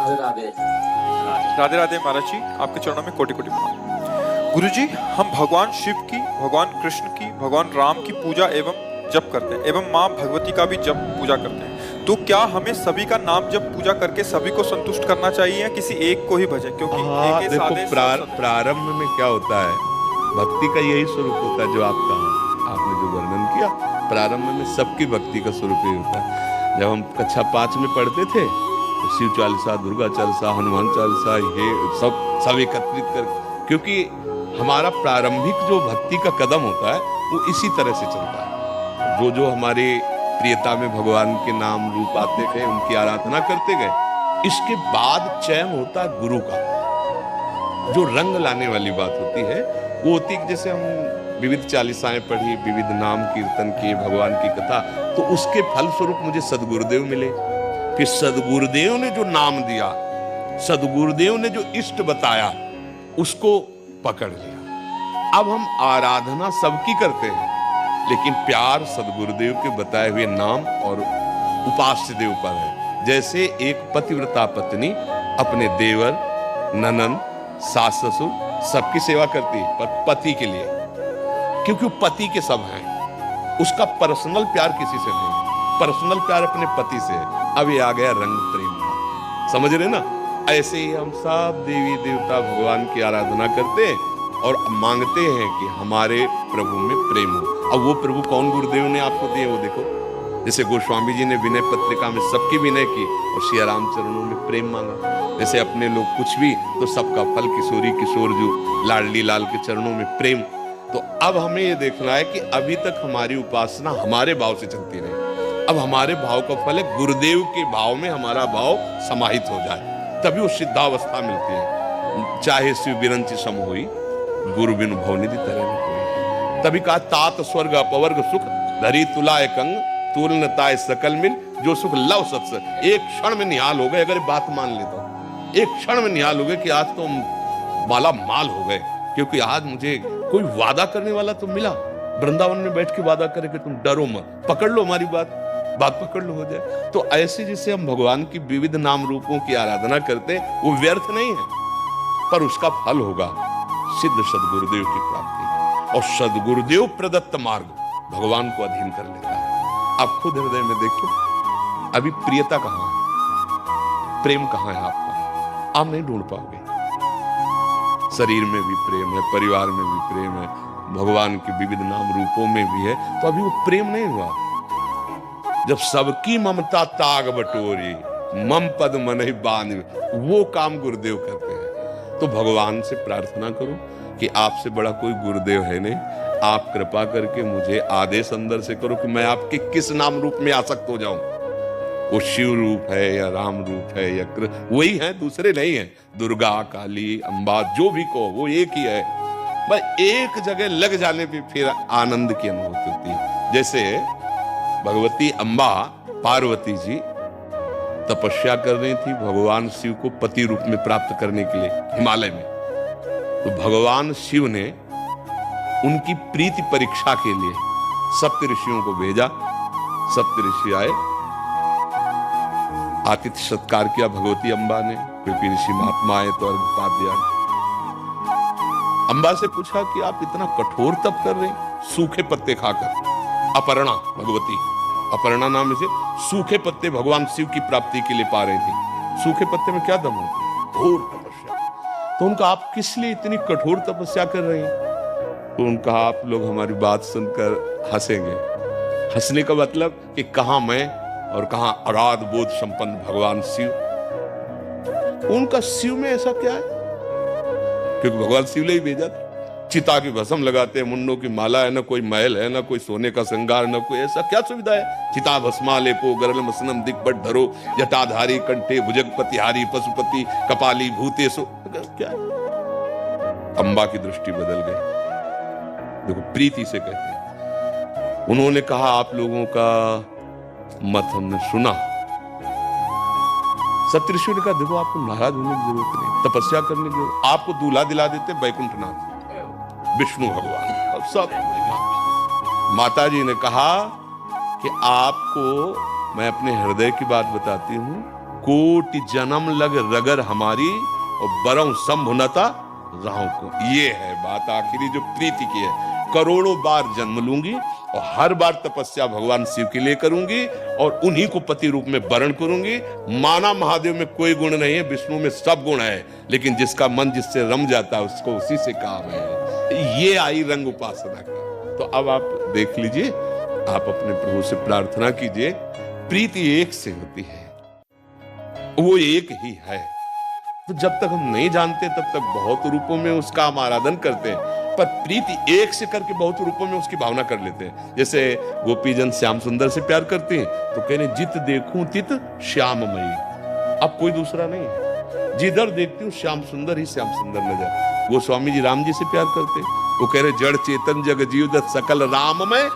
राधे राधे। राधे राधे महाराज जी, आपके चरणों में कोटि कोटि प्रणाम। गुरु जी, हम भगवान शिव की, भगवान कृष्ण की, भगवान राम की पूजा एवं जप करते हैं एवं माँ भगवती का भी जप पूजा करते हैं, तो क्या हमें सभी का नाम जप पूजा करके सभी को संतुष्ट करना चाहिए या किसी एक को ही भजें? क्योंकि एक ही देखो साधे सब प्रारंभ में क्या होता है, भक्ति का यही स्वरूप होता है जो आपने जो वर्णन किया। प्रारंभ में सबकी भक्ति का स्वरूप ही होता है। जब हम कक्षा 5 में पढ़ते थे तो शिव चालीसा, दुर्गा चालीसा, हनुमान चालीसा, ये सब एकत्रित कर, क्योंकि हमारा प्रारंभिक जो भक्ति का कदम होता है वो इसी तरह से चलता है। जो हमारे प्रियता में भगवान के नाम रूप आते गए, उनकी आराधना करते गए, इसके बाद चयन होता है गुरु का। जो रंग लाने वाली बात होती है वो होती है कि जैसे हम विविध चालीसाएं पढ़ी, विविध नाम कीर्तन किए, भगवान की कथा, तो उसके फल स्वरूप मुझे सदगुरुदेव मिले। फिर सदगुरुदेव ने जो नाम दिया, सदगुरुदेव ने जो इष्ट बताया, उसको पकड़ लिया। अब हम आराधना सबकी करते हैं, लेकिन प्यार सदगुरुदेव के बताए हुए नाम और उपास्य देव पर है। जैसे एक पतिव्रता पत्नी अपने देवर, ननंद, सास ससुर सबकी सेवा करती है, पर पति के लिए, क्योंकि वो पति के सब हैं। उसका पर्सनल प्यार किसी से नहीं, पर्सनल प्यार अपने पति से है। अब ये आ गया रंग प्रेम का, समझ रहे ना? ऐसे ही हम सब देवी देवता भगवान की आराधना करते हैं और मांगते हैं कि हमारे प्रभु में प्रेम हो। अब वो प्रभु कौन गुरुदेव ने आपको दिए वो देखो। जैसे गोस्वामी जी ने विनय पत्रिका में सबकी विनय की और श्री राम चरणों में प्रेम मांगा। जैसे अपने लोग कुछ भी तो सबका फल किशोरी किशोर जो लाडली लाल के चरणों में प्रेम। तो अब हमें ये देखना है कि अभी तक हमारी उपासना हमारे भाव से चलती रहे। अब हमारे भाव का फल है गुरुदेव के भाव में हमारा भाव समाहित हो जाए, तभी वो सिद्धावस्था मिलती है। चाहे शिव बिरंची सम हुई, गुरु बिनु भवनिधि तरह न कोई। तभी कहा तात स्वर्ग अपवर्ग सुख धरी तुलाय कंग तुलनताय सकल मिल जो सुख लव सत्स। एक क्षण में निहाल हो गए, अगर बात मान ले तो एक क्षण में निहाल हो गए कि आज तो माला माल हो गए, क्योंकि आज मुझे कोई वादा करने वाला तो मिला। वृंदावन में बैठ के वादा करे कि तुम डरो मत, पकड़ लो हमारी बात पकड़ लो, हो जाए। तो ऐसे जिसे हम भगवान की विविध नाम रूपों की आराधना करते हैं वो व्यर्थ नहीं है, पर उसका फल होगा सिद्ध सदगुरुदेव की प्राप्ति। और सदगुरुदेव प्रदत्त मार्ग भगवान को अधीन कर लेता है। आप खुद हृदय में देखो, अभी प्रियता कहां है, प्रेम कहां है आपका? आप नहीं ढूंढ पाओगे। शरीर में भी प्रेम है, परिवार में भी प्रेम है, भगवान के विविध नाम रूपों में भी है, तो अभी वो प्रेम नहीं हुआ। जब सबकी ममता ताग बटोरी मम पद मन ही बांध, वो काम गुरुदेव करते हैं। तो भगवान से प्रार्थना करो कि आपसे बड़ा कोई गुरुदेव है नहीं, आप कृपा करके मुझे आदेश अंदर से करो कि मैं आपके किस नाम रूप में आसक्त हो जाऊं। वो शिव रूप है या राम रूप है या वही है, दूसरे नहीं है। दुर्गा, काली, अम्बा, जो भी कहो वो एक ही है। बस एक जगह लग जाने पे फिर आनंद की अनुभूति होती है। जैसे भगवती अम्बा पार्वती जी तपस्या कर रही थी भगवान शिव को पति रूप में प्राप्त करने के लिए हिमालय में। तो भगवान शिव ने उनकी प्रीति परीक्षा के लिए सप्त ऋषियों को भेजा। सप्त ऋषि आए, आतिथ्य सत्कार किया भगवती अम्बा ने, क्योंकि ऋषि महात्मा आए तो अर्घ्यपात दिया। अम्बा से पूछा कि आप इतना कठोर तप कर रहे हैं सूखे पत्ते खाकर। अपर्णा, भगवती अपर्णा नाम से सूखे पत्ते भगवान शिव की प्राप्ति के लिए पा रही थी। सूखे पत्ते में क्या दम होती है? घोर तपस्या। तो उनका आप किस लिए इतनी कठोर तपस्या कर रहे हैं? तो उनका आप लोग हमारी बात सुनकर हंसेंगे। हंसने का मतलब कि कहां मैं और कहां अराध बोध संपन्न भगवान शिव। उनका शिव में ऐसा क्या है? क्योंकि भगवान शिव ने ही भेजा था। चिता की भस्म लगाते हैं, मुंडों की माला है, ना कोई महल है, ना कोई सोने का श्रृंगार, ना कोई ऐसा क्या सुविधा है? चिता भस्मा लेपो गरल मसनम दिग्बट धरो जटाधारी कंठे भुजगपतिहारी पशुपति कपाली भूतेशु। क्या है? अम्बा की दृष्टि बदल गई। देखो, प्रीति से कहते हैं। उन्होंने कहा आप लोगों का मत हमने सुना। सप्तऋषि ने कहा देखो आपको नाराज होने की जरूरत नहीं, तपस्या करने की जरूरत। आपको दूल्हा दिला देते बैकुंठनाथ विष्णु भगवान और सब। माता जी ने कहा कि आपको मैं अपने हृदय की बात बताती हूं, कोटि जन्म लग रगर हमारी और बरौं संभुनता राहों को। ये है बात आखिरी जो प्रीति की है। करोड़ों बार जन्म लूंगी और हर बार तपस्या भगवान शिव के लिए करूंगी और उन्हीं को पति रूप में वरण करूंगी। माना महादेव में कोई गुण नहीं है, विष्णु में सब गुण है, लेकिन जिसका मन जिससे रम जाता है उसको उसी से काम है। ये आई रंग उपासना की। तो अब आप देख लीजिए, आप अपने प्रभु से प्रार्थना कीजिए। प्रीति एक से होती है, वो एक ही है। तो जब तक हम नहीं जानते तब तक बहुत रूपों में उसका हम आराधन करते हैं, पर प्रीति एक से करके बहुत रूपों में उसकी भावना कर लेते हैं। जैसे गोपीजन श्याम सुंदर से प्यार करते हैं तो कहने जित देखूं तित श्याममयी। अब कोई दूसरा नहीं है, जिधर देखती हूँ श्याम सुंदर ही श्याम सुंदर नजर। वो स्वामी जी राम जी से प्यार करते, वो कह रहे जड़ चेतन जग जीव दत्त सकल राममय